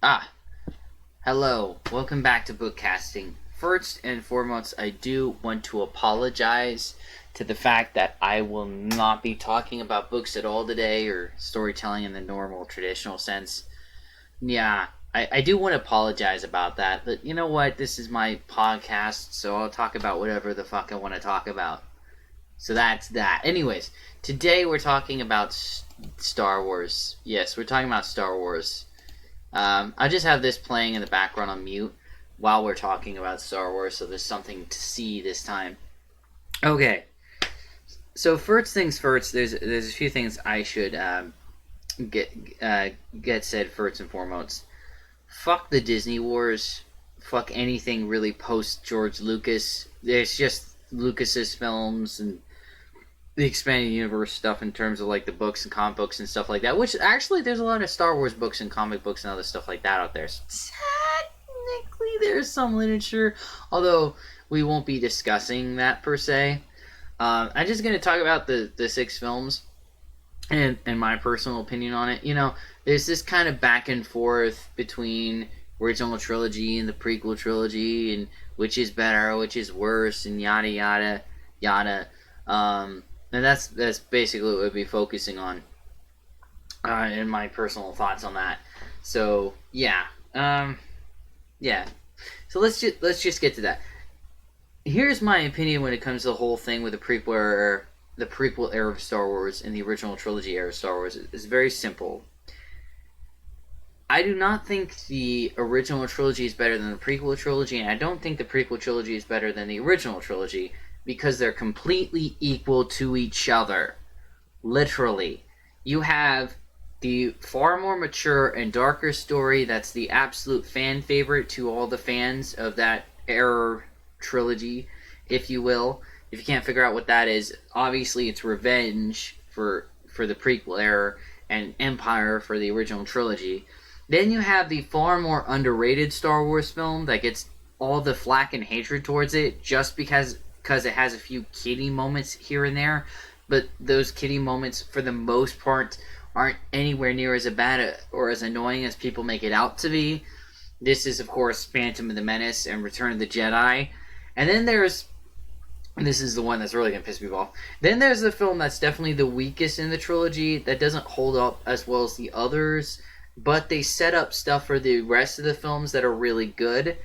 Ah, hello. Welcome back to Bookcasting. First and foremost, I do want to apologize to the fact that I will not be talking about books at all today or storytelling in the normal, traditional sense. Yeah, I do want to apologize about that, but you know what? This is my podcast, so I'll talk about whatever the fuck I want to talk about. So that's that. Anyways, today we're talking about Star Wars. Yes, we're talking about Star Wars. I just have this playing in the background on mute while we're talking about Star Wars, so there's something to see this time. Okay, so first things first. There's a few things I should get get said first and foremost. Fuck the Disney Wars. Fuck anything really post George Lucas. There's just Lucas's films and the expanded universe stuff in terms of like the books and comic books and stuff like that, which actually there's a lot of Star Wars books and comic books and other stuff like that out there, so technically there's some literature, although we won't be discussing that per se. I'm just going to talk about the six films and my personal opinion on it. There's this kind of back and forth between original trilogy and the prequel trilogy and which is better, which is worse, and yada yada yada. And that's basically what we'll be focusing on, and my personal thoughts on that. So yeah. So let's just get to that. Here's my opinion when it comes to the whole thing with the prequel era of Star Wars and the original trilogy era of Star Wars. It's very simple. I do not think the original trilogy is better than the prequel trilogy, and I don't think the prequel trilogy is better than the original trilogy, because they're completely equal to each other. Literally. You have the far more mature and darker story that's the absolute fan favorite to all the fans of that era trilogy, if you will. If you can't figure out what that is, obviously it's Revenge for the prequel era and Empire for the original trilogy. Then you have the far more underrated Star Wars film that gets all the flack and hatred towards it just because it has a few kiddie moments here and there, but those kiddie moments, for the most part, aren't anywhere near as bad or as annoying as people make it out to be. This is, of course, Phantom of the Menace and Return of the Jedi. And then this is the one that's really going to piss people off. Then there's the film that's definitely the weakest in the trilogy, that doesn't hold up as well as the others, but they set up stuff for the rest of the films that are really good.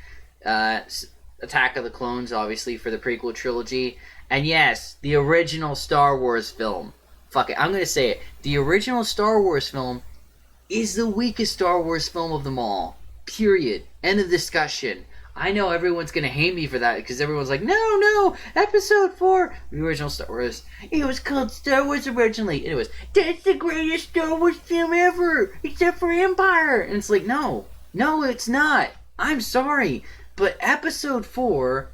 Attack of the Clones, obviously, for the prequel trilogy. And yes, the original Star Wars film. Fuck it, I'm going to say it. The original Star Wars film is the weakest Star Wars film of them all. Period. End of discussion. I know everyone's going to hate me for that, because everyone's like, no, Episode 4, the original Star Wars. It was called Star Wars originally. And it was, that's the greatest Star Wars film ever, except for Empire. And it's like, no, it's not. I'm sorry. But Episode 4,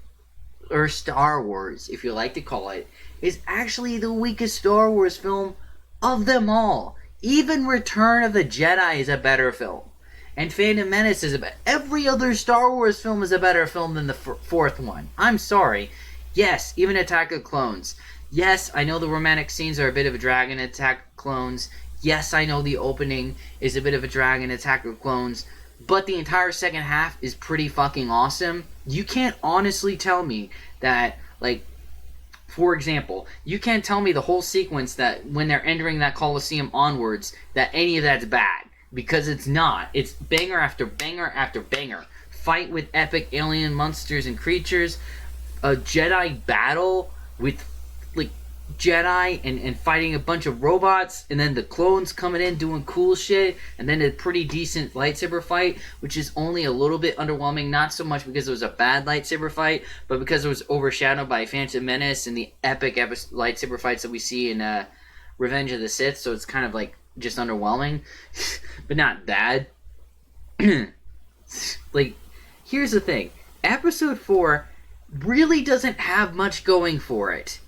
or Star Wars, if you like to call it, is actually the weakest Star Wars film of them all. Even Return of the Jedi is a better film. And Phantom Menace is every other Star Wars film is a better film than the fourth one. I'm sorry. Yes, even Attack of Clones. Yes, I know the romantic scenes are a bit of a drag in Attack of Clones. Yes, I know the opening is a bit of a drag in Attack of Clones. But the entire second half is pretty fucking awesome. You can't honestly tell me that, like, for example, you can't tell me the whole sequence that when they're entering that Coliseum onwards, that any of that's bad. Because it's not. It's banger after banger after banger. Fight with epic alien monsters and creatures. A Jedi battle with, like, Jedi and fighting a bunch of robots, and then the clones coming in doing cool shit, and then a pretty decent lightsaber fight, which is only a little bit underwhelming, not so much because it was a bad lightsaber fight, but because it was overshadowed by Phantom Menace and the epic lightsaber fights that we see in Revenge of the Sith, so it's kind of like just underwhelming, but not bad. Like, here's the thing. Episode 4 really doesn't have much going for it.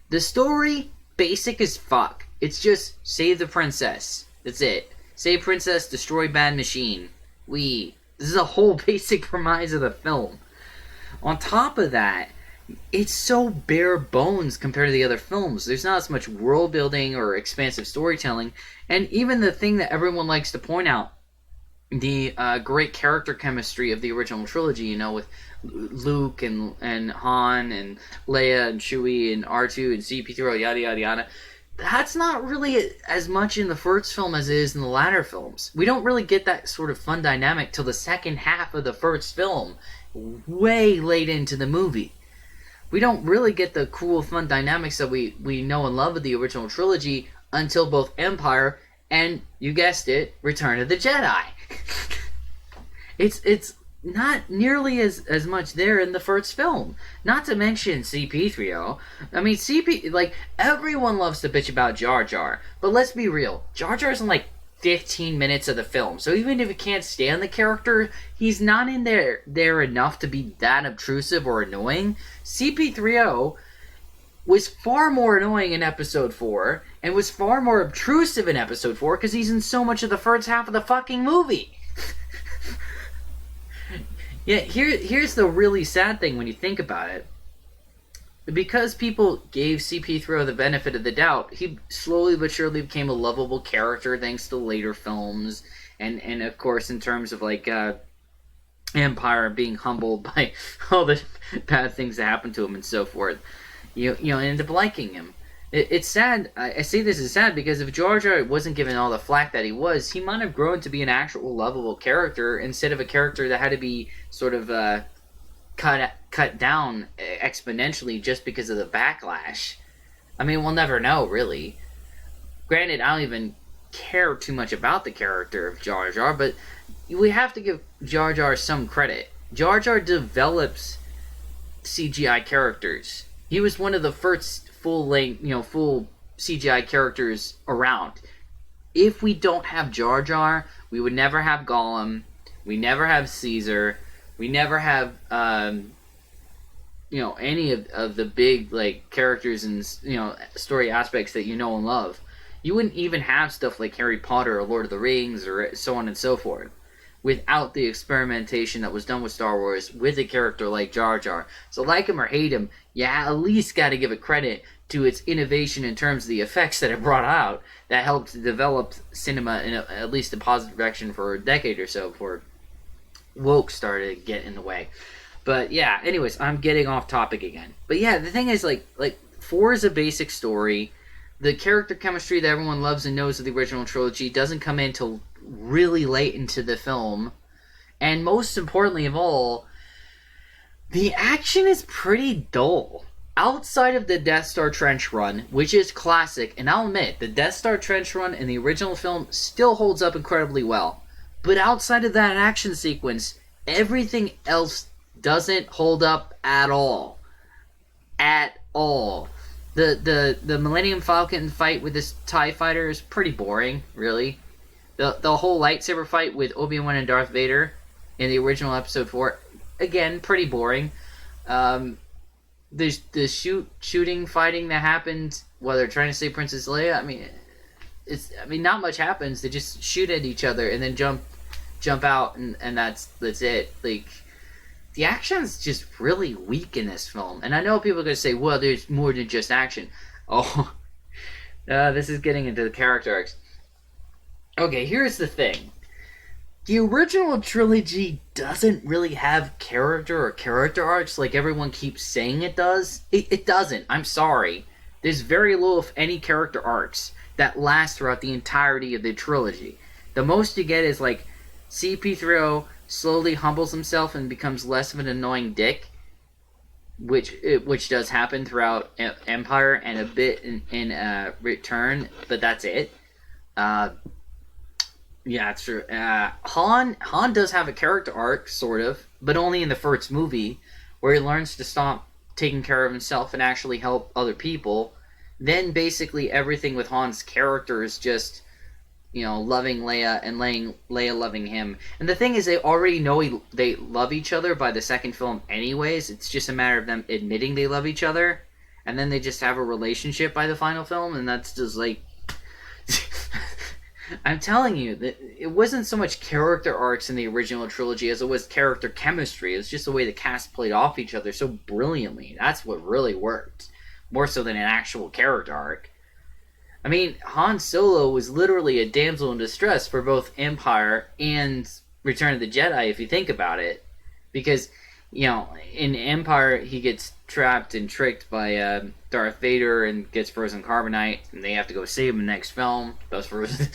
The story, basic as fuck. It's just, save the princess. That's it. Save princess, destroy bad machine. This is a whole basic premise of the film. On top of that, it's so bare bones compared to the other films. There's not as much world building or expansive storytelling. And even the thing that everyone likes to point out, the great character chemistry of the original trilogy, you know, with Luke and Han and Leia and Chewie and R2 and CP3, yada yada yada. That's not really as much in the first film as it is in the latter films. We don't really get that sort of fun dynamic till the second half of the first film, way late into the movie. We don't really get the cool, fun dynamics that we know and love of the original trilogy until both Empire and, you guessed it, Return of the Jedi. It's not nearly as much there in the first film. Not to mention CP3O. I mean, like, everyone loves to bitch about Jar Jar, but let's be real. Jar Jar's in, like, 15 minutes of the film, so even if you can't stand the character, he's not in there enough to be that obtrusive or annoying. CP3O was far more annoying in Episode 4, and was far more obtrusive in Episode 4, because he's in so much of the first half of the fucking movie. Yeah, here's the really sad thing when you think about it. Because people gave CP3O the benefit of the doubt, he slowly but surely became a lovable character thanks to later films, and of course in terms of like Empire being humbled by all the bad things that happened to him and so forth. You end up liking him. It's sad. I say this is sad because if Jar Jar wasn't given all the flack that he was, he might have grown to be an actual lovable character instead of a character that had to be sort of cut down exponentially just because of the backlash. I mean, we'll never know, really. Granted, I don't even care too much about the character of Jar Jar, but we have to give Jar Jar some credit. Jar Jar develops CGI characters. He was one of the first full CGI characters around. If we don't have Jar Jar, we would never have Gollum. We never have Caesar. We never have any of the big like characters and story aspects that you know and love. You wouldn't even have stuff like Harry Potter or Lord of the Rings or so on and so forth without the experimentation that was done with Star Wars with a character like Jar Jar. So like him or hate him, you at least got to give it credit to its innovation in terms of the effects that it brought out that helped develop cinema in at least a positive direction for a decade or so before woke started to get in the way. But yeah, anyways, I'm getting off topic again. But yeah, the thing is, like 4 is a basic story. The character chemistry that everyone loves and knows of the original trilogy doesn't come in till really late into the film. And most importantly of all, the action is pretty dull. Outside of the Death Star Trench Run, which is classic, and I'll admit, the Death Star Trench Run in the original film still holds up incredibly well. But outside of that action sequence, everything else doesn't hold up at all. At all. The Millennium Falcon fight with this TIE fighter is pretty boring, really. The whole lightsaber fight with Obi-Wan and Darth Vader in the original Episode 4, again, pretty boring. There's the shooting fighting that happened while they're trying to save Princess Leia. I mean, not much happens. They just shoot at each other and then jump out, and that's it. Like, the action's just really weak in this film. And I know people are going to say, well, there's more than just action. Oh, this is getting into the character arcs. Okay, here's the thing. The original trilogy doesn't really have character arcs like everyone keeps saying it does. It doesn't. I'm sorry. There's very little, if any, character arcs that last throughout the entirety of the trilogy. The most you get is like CP3O slowly humbles himself and becomes less of an annoying dick, which does happen throughout Empire and a bit in Return, but that's it. Yeah, it's true. Han does have a character arc, sort of, but only in the first movie, where he learns to stop taking care of himself and actually help other people. Then basically everything with Han's character is just, loving Leia and Leia loving him. And the thing is, they already know they love each other by the second film anyways. It's just a matter of them admitting they love each other, and then they just have a relationship by the final film, and that's just like... I'm telling you, that it wasn't so much character arcs in the original trilogy as it was character chemistry. It was just the way the cast played off each other so brilliantly. That's what really worked. More so than an actual character arc. I mean, Han Solo was literally a damsel in distress for both Empire and Return of the Jedi, if you think about it, because in Empire he gets trapped and tricked by Darth Vader and gets frozen carbonite, and they have to go save him in the next film. Thus, frozen.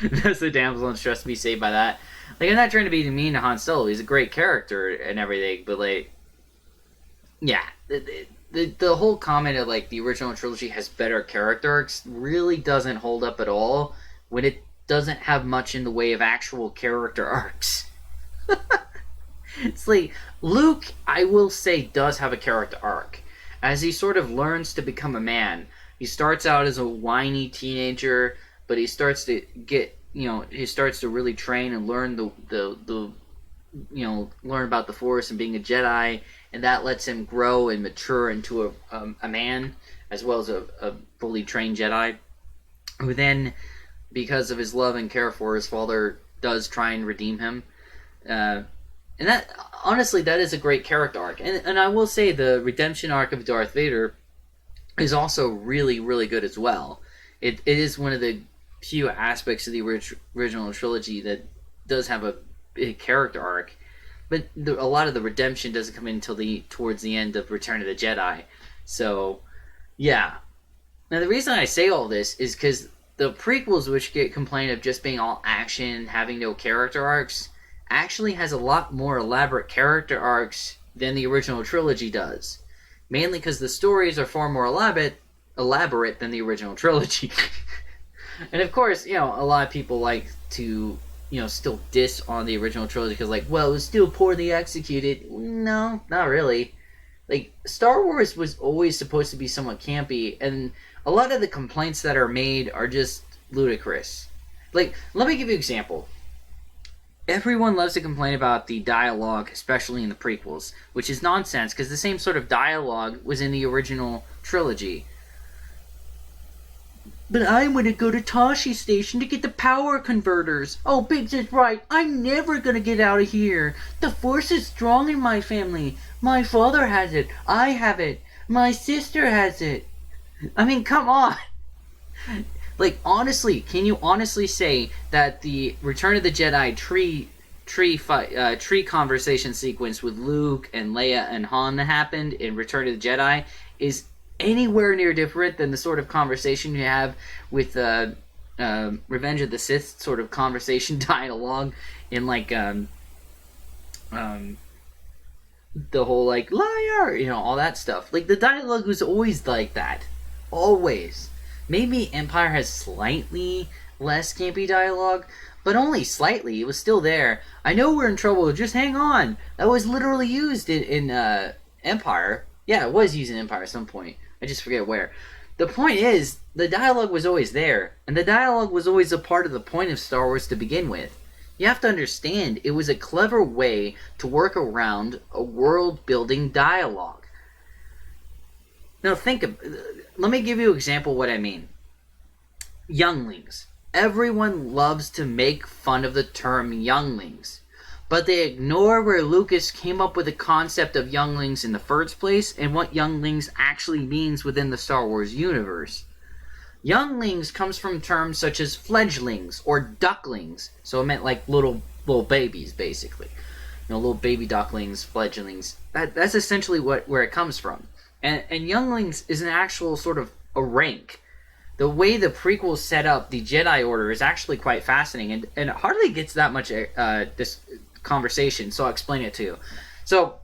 That's the damsel in distress to be saved by that. Like, I'm not trying to be mean to Han Solo. He's a great character and everything, but like, yeah, the whole comment of like the original trilogy has better character arcs really doesn't hold up at all when it doesn't have much in the way of actual character arcs. It's like, Luke, I will say, does have a character arc. As he sort of learns to become a man, he starts out as a whiny teenager, but he starts to get, he starts to really train and learn learn about the Force and being a Jedi, and that lets him grow and mature into a man, as well as a fully trained Jedi, who then, because of his love and care for his father, does try and redeem him. And that, honestly, that is a great character arc. And I will say the redemption arc of Darth Vader is also really, really good as well. It is one of the few aspects of the original trilogy that does have a big character arc. But a lot of the redemption doesn't come in until towards the end of Return of the Jedi. So, yeah. Now, the reason I say all this is because the prequels, which get complained of just being all action, having no character arcs, actually has a lot more elaborate character arcs than the original trilogy does. Mainly because the stories are far more elaborate than the original trilogy. And of course, a lot of people like to, still diss on the original trilogy because, like, well, it was still poorly executed. No, not really. Like, Star Wars was always supposed to be somewhat campy, and a lot of the complaints that are made are just ludicrous. Like, let me give you an example. Everyone loves to complain about the dialogue, especially in the prequels, which is nonsense, because the same sort of dialogue was in the original trilogy. But I want to go to Toshi Station to get the power converters. Oh, Biggs is right. I'm never going to get out of here. The Force is strong in my family. My father has it. I have it. My sister has it. I mean, come on. Like, honestly, can you honestly say that the Return of the Jedi tree conversation sequence with Luke and Leia and Han that happened in Return of the Jedi is anywhere near different than the sort of conversation you have with Revenge of the Sith sort of conversation dialogue in, like, the whole, like, liar, all that stuff. Like, the dialogue was always like that. Always. Maybe Empire has slightly less campy dialogue, but only slightly. It was still there. I know we're in trouble. Just hang on. That was literally used in Empire. Yeah, it was used in Empire at some point. I just forget where. The point is, the dialogue was always there, and the dialogue was always a part of the point of Star Wars to begin with. You have to understand, it was a clever way to work around a world-building dialogue. Now let me give you an example of what I mean. Younglings. Everyone loves to make fun of the term younglings, but they ignore where Lucas came up with the concept of younglings in the first place and what younglings actually means within the Star Wars universe. Younglings comes from terms such as fledglings or ducklings, so it meant like little babies, basically. Little baby ducklings, fledglings. That's essentially where it comes from. And younglings is an actual sort of a rank. The way the prequels set up the Jedi Order is actually quite fascinating, and it hardly gets that much this conversation, so I'll explain it to you. So,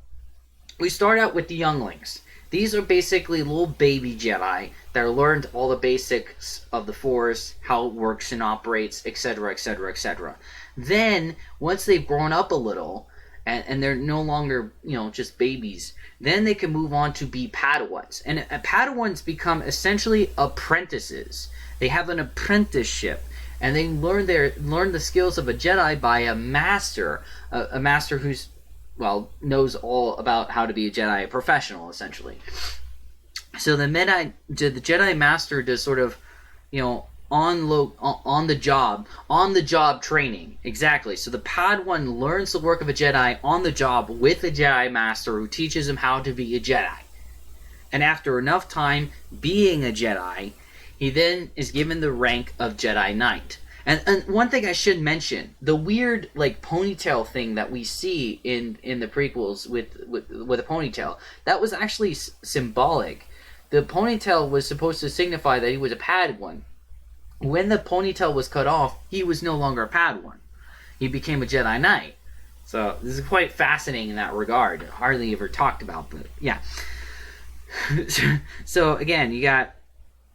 we start out with the younglings. These are basically little baby Jedi that learned all the basics of the Force, how it works and operates, etc., etc., etc. Then, once they've grown up a little, and they're no longer, just babies, then they can move on to be Padawans. And Padawans become essentially apprentices. They have an apprenticeship, and they learn the skills of a Jedi by a master who's, knows all about how to be a Jedi, a professional, essentially. So the Jedi Master does sort of, on the job training. Exactly. So the Padawan learns the work of a Jedi on the job with a Jedi Master who teaches him how to be a Jedi. And after enough time being a Jedi, he then is given the rank of Jedi Knight. And one thing I should mention, the weird like ponytail thing that we see in the prequels with a ponytail, that was actually symbolic. The ponytail was supposed to signify that he was a Padawan. When the ponytail was cut off, he was no longer a Padawan. He became a Jedi Knight. So this is quite fascinating in that regard. Hardly ever talked about, but yeah. So again, you got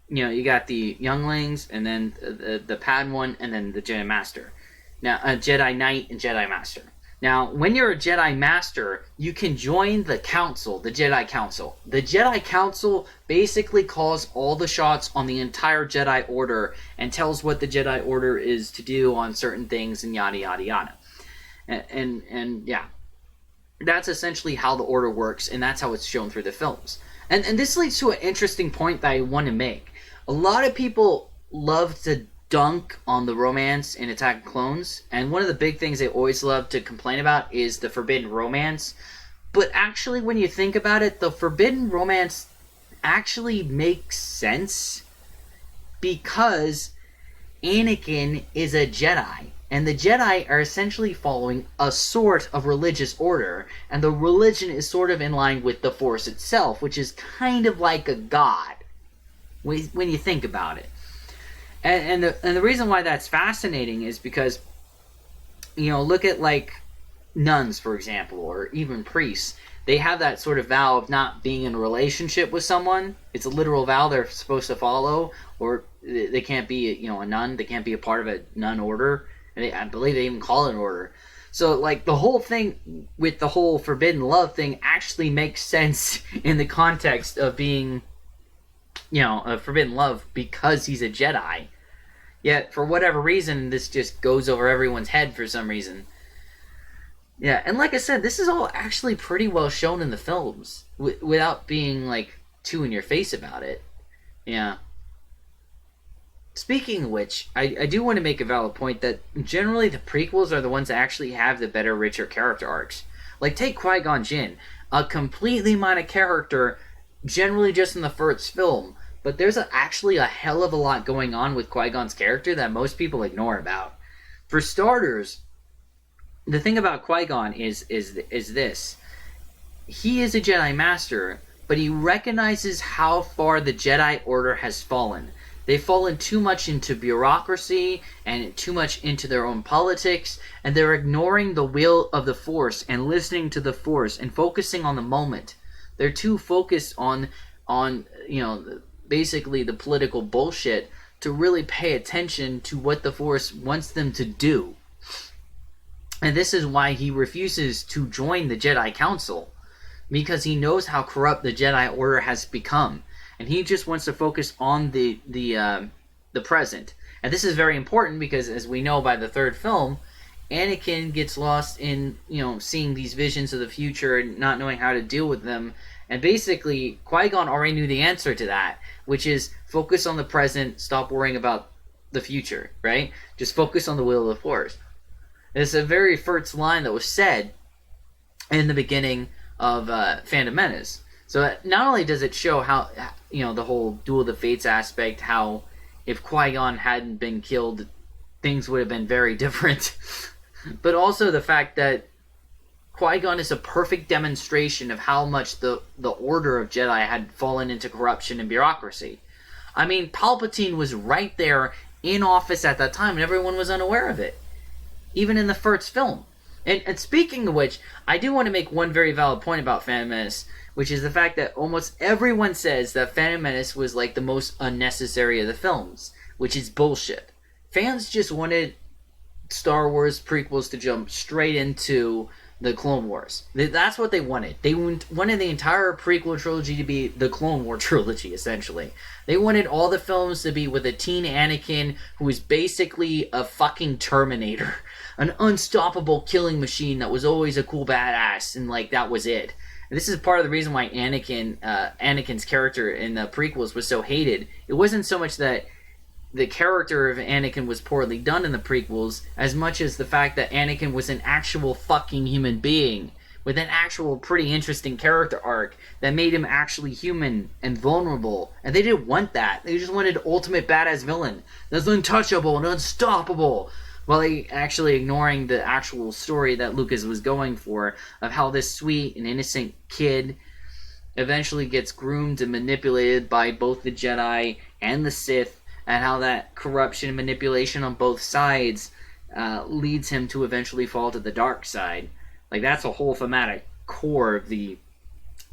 the younglings, and then the Padawan, and then the Jedi Master. Now, a Jedi Knight and Jedi Master. Now, when you're a Jedi Master, you can join the Council, the Jedi Council. The Jedi Council basically calls all the shots on the entire Jedi Order and tells what the Jedi Order is to do on certain things and yada yada yada. And yeah, that's essentially how the Order works, and that's how it's shown through the films. And this leads to an interesting point that I want to make. A lot of people love to dunk on the romance in Attack of Clones, and one of the big things they always love to complain about is the forbidden romance. But actually, when you think about it, the forbidden romance actually makes sense because Anakin is a Jedi, and the Jedi are essentially following a sort of religious order, and the religion is sort of in line with the Force itself, which is kind of like a god when you think about it. And the reason why that's fascinating is because, look at like nuns, for example, or even priests. They have that sort of vow of not being in a relationship with someone. It's a literal vow they're supposed to follow, or they can't be, a nun. They can't be a part of a nun order. And I believe they even call it an order. So, like, the whole thing with the whole forbidden love thing actually makes sense in the context of being, a forbidden love because he's a Jedi. Yet, for whatever reason, this just goes over everyone's head for some reason. Yeah, and like I said, this is all actually pretty well shown in the films, without being, like, too in your face about it. Yeah. Speaking of which, I do want to make a valid point that generally the prequels are the ones that actually have the better, richer character arcs. Like, take Qui-Gon Jinn, a completely minor character, generally just in the first film, but there's actually a hell of a lot going on with Qui-Gon's character that most people ignore about. For starters, the thing about Qui-Gon is this. He is a Jedi Master, but he recognizes how far the Jedi Order has fallen. They've fallen too much into bureaucracy and too much into their own politics, and they're ignoring the will of the Force and listening to the Force and focusing on the moment. They're too focused on basically the political bullshit to really pay attention to what the Force wants them to do. And this is why he refuses to join the Jedi Council, because he knows how corrupt the Jedi Order has become. And he just wants to focus on the present. And this is very important because, as we know by the third film, Anakin gets lost in, seeing these visions of the future and not knowing how to deal with them. And basically, Qui-Gon already knew the answer to that, which is focus on the present, stop worrying about the future, right? Just focus on the will of the Force. And it's a very first line that was said in the beginning of Phantom Menace. So not only does it show how, the whole Duel of the Fates aspect, how if Qui-Gon hadn't been killed, things would have been very different, but also the fact that Qui-Gon is a perfect demonstration of how much the Order of Jedi had fallen into corruption and bureaucracy. I mean, Palpatine was right there in office at that time, and everyone was unaware of it, even in the first film. And speaking of which, I do want to make one very valid point about Phantom Menace, which is the fact that almost everyone says that Phantom Menace was like the most unnecessary of the films, which is bullshit. Fans just wanted Star Wars prequels to jump straight into the Clone Wars. That's what they wanted. They wanted the entire prequel trilogy to be the Clone War trilogy, essentially. They wanted all the films to be with a teen Anakin who was basically a fucking Terminator. An unstoppable killing machine that was always a cool badass, and like that was it. And this is part of the reason why Anakin's character in the prequels was so hated. It wasn't so much that the character of Anakin was poorly done in the prequels, as much as the fact that Anakin was an actual fucking human being with an actual pretty interesting character arc that made him actually human and vulnerable. And they didn't want that. They just wanted ultimate badass villain that's untouchable and unstoppable, while they actually ignoring the actual story that Lucas was going for of how this sweet and innocent kid eventually gets groomed and manipulated by both the Jedi and the Sith, and how that corruption and manipulation on both sides leads him to eventually fall to the dark side. Like, that's a whole thematic core of the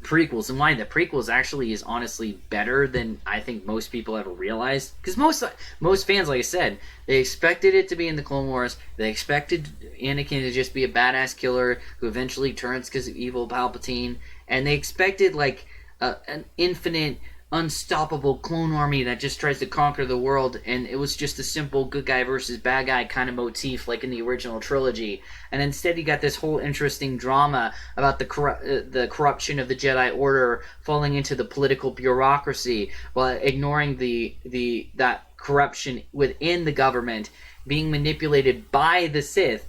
prequels, and why the prequels actually is honestly better than I think most people ever realized. Because most fans, like I said, they expected it to be in the Clone Wars. They expected Anakin to just be a badass killer who eventually turns because of evil Palpatine, and they expected like an infinite, unstoppable clone army that just tries to conquer the world, and it was just a simple good guy versus bad guy kind of motif like in the original trilogy. And instead you got this whole interesting drama about the corruption of the Jedi Order falling into the political bureaucracy, while ignoring that corruption within the government being manipulated by the Sith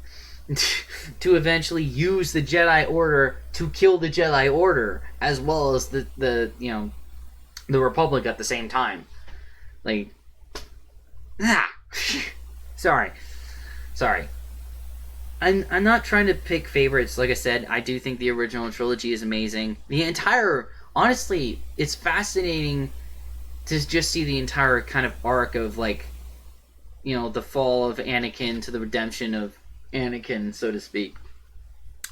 to eventually use the Jedi Order to kill the Jedi Order, as well as the Republic at the same time. Like, sorry. I'm not trying to pick favorites. Like I said, I do think the original trilogy is amazing. Honestly, it's fascinating to just see the entire kind of arc of, like, the fall of Anakin to the redemption of Anakin, so to speak.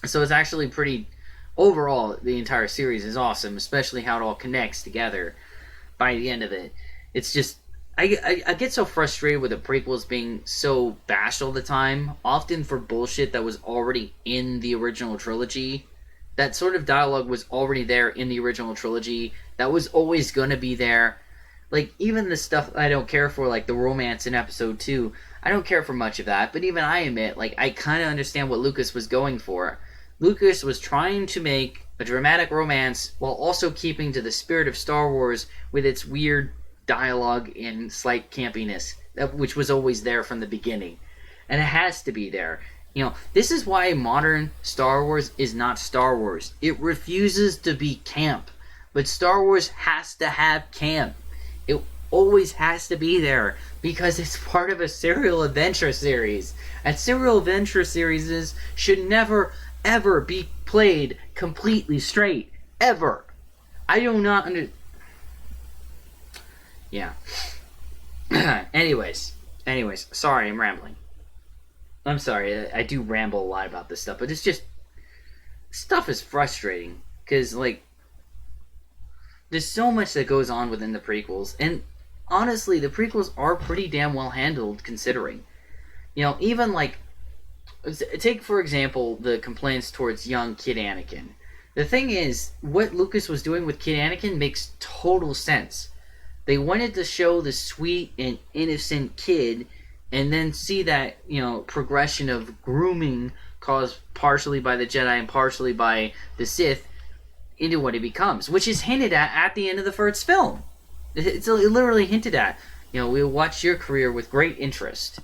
So it's actually pretty... Overall, the entire series is awesome, especially how it all connects together by the end of it. It's just... I get so frustrated with the prequels being so bashed all the time, often for bullshit that was already in the original trilogy. That sort of dialogue was already there in the original trilogy. That was always gonna be there. Like, even the stuff I don't care for, like the romance in Episode 2, I don't care for much of that, but even I admit, like, I kind of understand what Lucas was going for. Lucas was trying to make a dramatic romance while also keeping to the spirit of Star Wars with its weird dialogue and slight campiness, which was always there from the beginning. And it has to be there. This is why modern Star Wars is not Star Wars. It refuses to be camp. But Star Wars has to have camp. It always has to be there because it's part of a serial adventure series. And serial adventure series should never, ever be played completely straight. Ever. I do not Yeah. Anyways. Sorry, I'm rambling. I'm sorry, I do ramble a lot about this stuff, but it's just... Stuff is frustrating. Because, like... There's so much that goes on within the prequels, and honestly, the prequels are pretty damn well handled, considering. Even like, take for example the complaints towards young Kid Anakin. The thing is, what Lucas was doing with Kid Anakin makes total sense. They wanted to show the sweet and innocent kid, and then see that, progression of grooming caused partially by the Jedi and partially by the Sith, into what he becomes, which is hinted at the end of the first film. It's literally hinted at. We'll watch your career with great interest.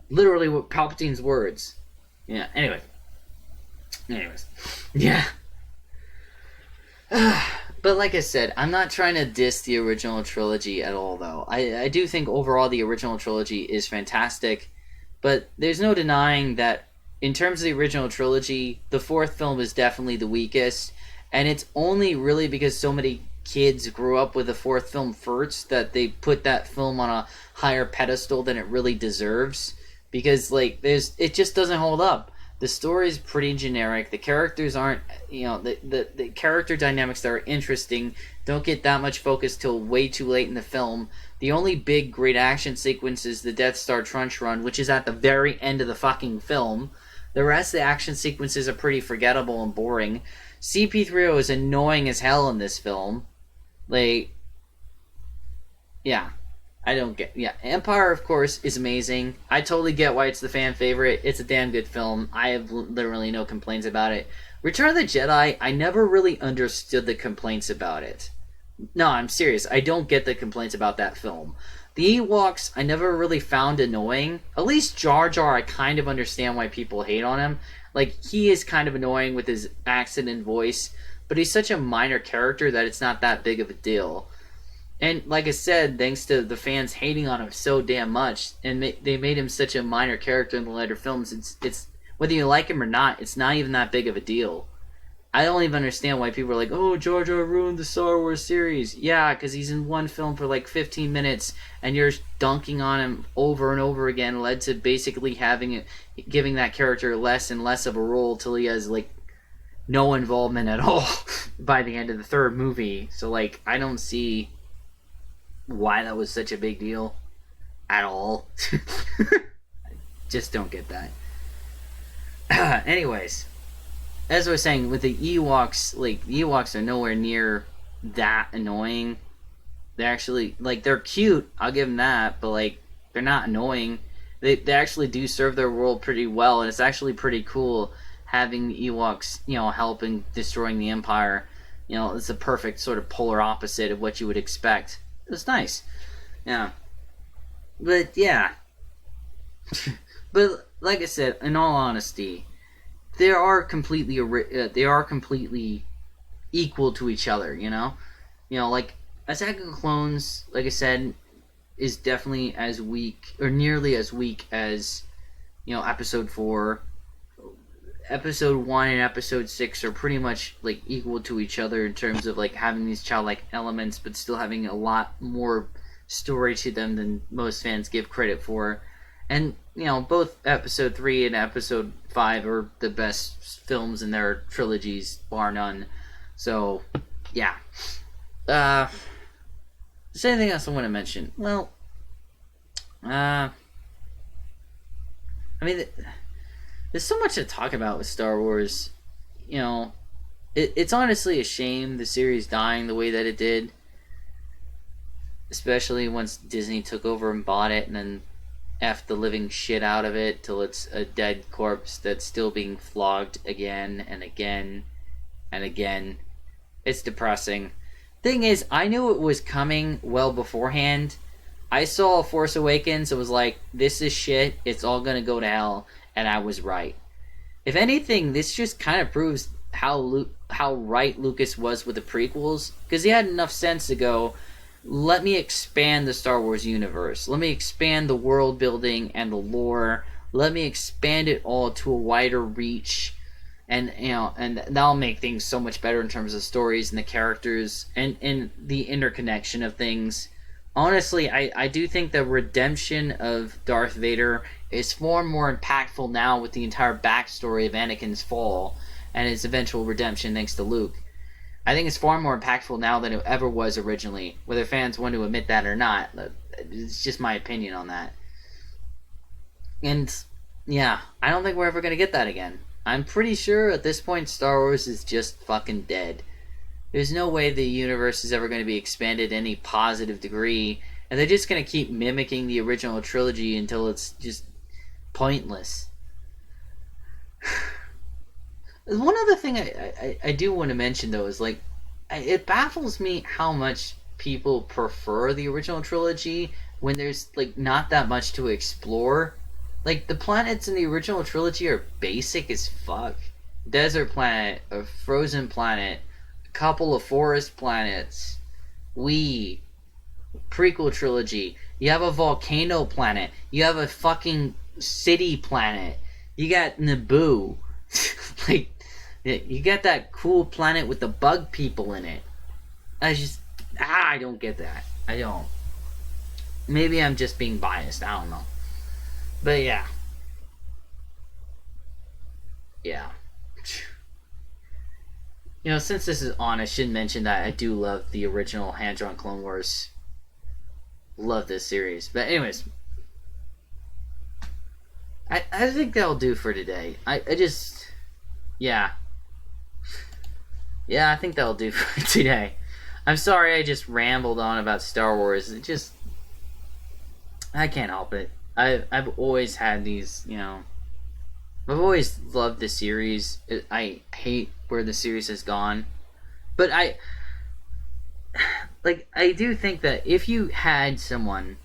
Literally with Palpatine's words. Yeah, anyways. Yeah. But like I said, I'm not trying to diss the original trilogy at all, though. I do think overall the original trilogy is fantastic, but there's no denying that in terms of the original trilogy, the fourth film is definitely the weakest. And it's only really because so many kids grew up with the fourth film first that they put that film on a higher pedestal than it really deserves. Because, like, it just doesn't hold up. The story's pretty generic. The characters aren't, the character dynamics that are interesting don't get that much focus till way too late in the film. The only big, great action sequence is the Death Star trench run, which is at the very end of the fucking film. The rest of the action sequences are pretty forgettable and boring. CP3O is annoying as hell in this film. Like, yeah. I don't get... Yeah, Empire, of course, is amazing. I totally get why it's the fan favorite. It's a damn good film. I have literally no complaints about it. Return of the Jedi, I never really understood the complaints about it. No, I'm serious. I don't get the complaints about that film. The Ewoks I never really found annoying. At least Jar Jar, I kind of understand why people hate on him. Like, he is kind of annoying with his accent and voice, but he's such a minor character that it's not that big of a deal. And like I said, thanks to the fans hating on him so damn much, and they made him such a minor character in the later films, it's whether you like him or not, it's not even that big of a deal. I don't even understand why people are like, oh, Jar Jar ruined the Star Wars series. Yeah, because he's in one film for like 15 minutes, and you're dunking on him over and over again, led to basically giving that character less and less of a role till he has like no involvement at all by the end of the third movie. So like, I don't see why that was such a big deal at all. Just don't get that. Anyways, as I was saying, with the Ewoks, like, the Ewoks are nowhere near that annoying. They're actually, like, they're cute, I'll give them that, but, like, they're not annoying. They actually do serve their world pretty well, and it's actually pretty cool having the Ewoks, you know, helping destroying the Empire. You know, it's a perfect sort of polar opposite of what you would expect. It's nice. Yeah. But, yeah. But, like I said, in all honesty, they are completely equal to each other, you know? You know, like, Attack of the Clones, like I said, is definitely as weak, or nearly as weak as, you know, Episode 4. Episode 1 and Episode 6 are pretty much, like, equal to each other in terms of, like, having these childlike elements, but still having a lot more story to them than most fans give credit for. And, you know, both Episode 3 and Episode 5 are the best films in their trilogies, bar none. So, yeah. Is there anything else I want to mention? Well, I mean, there's so much to talk about with Star Wars. You know, it's honestly a shame the series dying the way that it did. Especially once Disney took over and bought it and then F the living shit out of it till it's a dead corpse that's still being flogged again and again and again. It's depressing. Thing is, I knew it was coming well beforehand. I saw Force Awakens and was like, this is shit, it's all gonna go to hell, and I was right. If anything, this just kind of proves how right Lucas was with the prequels, because he had enough sense to go, let me expand the Star Wars universe. Let me expand the world building and the lore. Let me expand it all to a wider reach. And, you know, and that'll make things so much better in terms of stories and the characters and the interconnection of things. Honestly, I do think the redemption of Darth Vader is far more impactful now with the entire backstory of Anakin's fall and his eventual redemption thanks to Luke. I think it's far more impactful now than it ever was originally, whether fans want to admit that or not. It's just my opinion on that. And, yeah, I don't think we're ever going to get that again. I'm pretty sure at this point Star Wars is just fucking dead. There's no way the universe is ever going to be expanded to any positive degree, and they're just going to keep mimicking the original trilogy until it's just pointless. One other thing I do want to mention, though, is, like, it baffles me how much people prefer the original trilogy when there's, like, not that much to explore. Like, the planets in the original trilogy are basic as fuck. Desert planet, a frozen planet, a couple of forest planets. Prequel trilogy. You have a volcano planet. You have a fucking city planet. You got Naboo. Like, you got that cool planet with the bug people in it. I don't get that. I don't. Maybe I'm just being biased. I don't know. But yeah. Yeah. You know, since this is on, I should mention that I do love the original hand-drawn Clone Wars. Love this series. But anyways. I think that'll do for today. Yeah. Yeah, I think that'll do for today. I'm sorry I just rambled on about Star Wars. I can't help it. I've always had these, you know, I've always loved the series. I hate where the series has gone. But I do think that if you had someone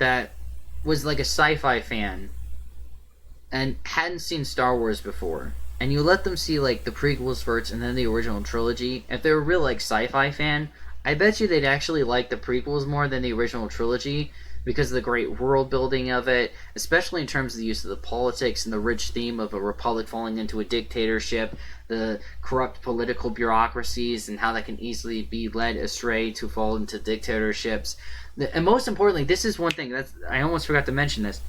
that was like a sci-fi fan and hadn't seen Star Wars before, and you let them see like the prequels first and then the original trilogy, if they're a real like sci-fi fan, I bet you they'd actually like the prequels more than the original trilogy because of the great world building of it, especially in terms of the use of the politics and the rich theme of a republic falling into a dictatorship, the corrupt political bureaucracies and how that can easily be led astray to fall into dictatorships. And most importantly, this is one thing that's I almost forgot to mention this.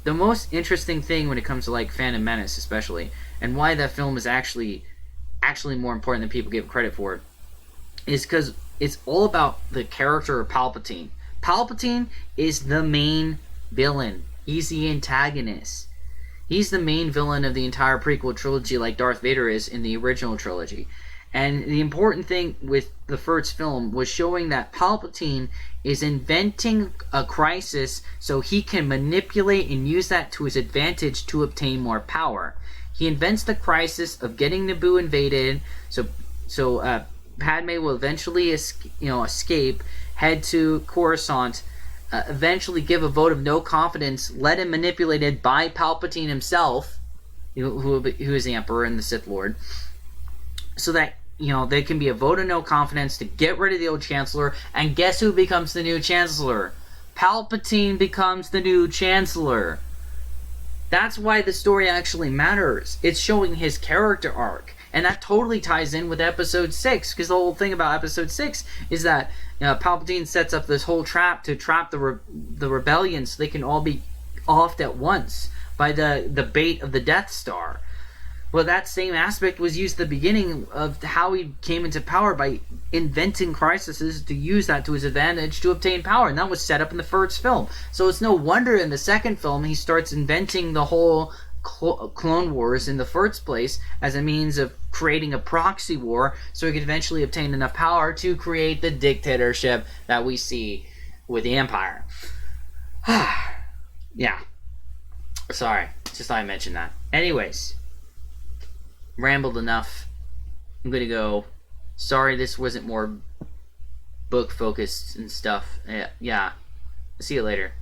The most interesting thing when it comes to like Phantom Menace, especially, and why that film is actually more important than people give credit for, is because it's all about the character of Palpatine. Palpatine is the main villain. He's the antagonist. He's the main villain of the entire prequel trilogy, like Darth Vader is in the original trilogy. And the important thing with the first film was showing that Palpatine is inventing a crisis so he can manipulate and use that to his advantage to obtain more power. He invents the crisis of getting Naboo invaded, so Padme will eventually escape, head to Coruscant, eventually give a vote of no confidence, let him manipulated by Palpatine himself, who is the Emperor and the Sith Lord, so that there can be a vote of no confidence to get rid of the old Chancellor, and guess who becomes the new Chancellor? Palpatine becomes the new Chancellor. That's why the story actually matters. It's showing his character arc. And that totally ties in with Episode 6, because the whole thing about Episode 6 is that Palpatine sets up this whole trap to trap the rebellion so they can all be offed at once by the bait of the Death Star. Well, that same aspect was used at the beginning of how he came into power by inventing crises to use that to his advantage to obtain power, and that was set up in the first film. So it's no wonder in the second film he starts inventing the whole Clone Wars in the first place as a means of creating a proxy war so he could eventually obtain enough power to create the dictatorship that we see with the Empire. Yeah. Sorry. Just thought I mentioned that. Anyways. Rambled enough. I'm gonna go. Sorry this wasn't more book focused and stuff. Yeah. See you later.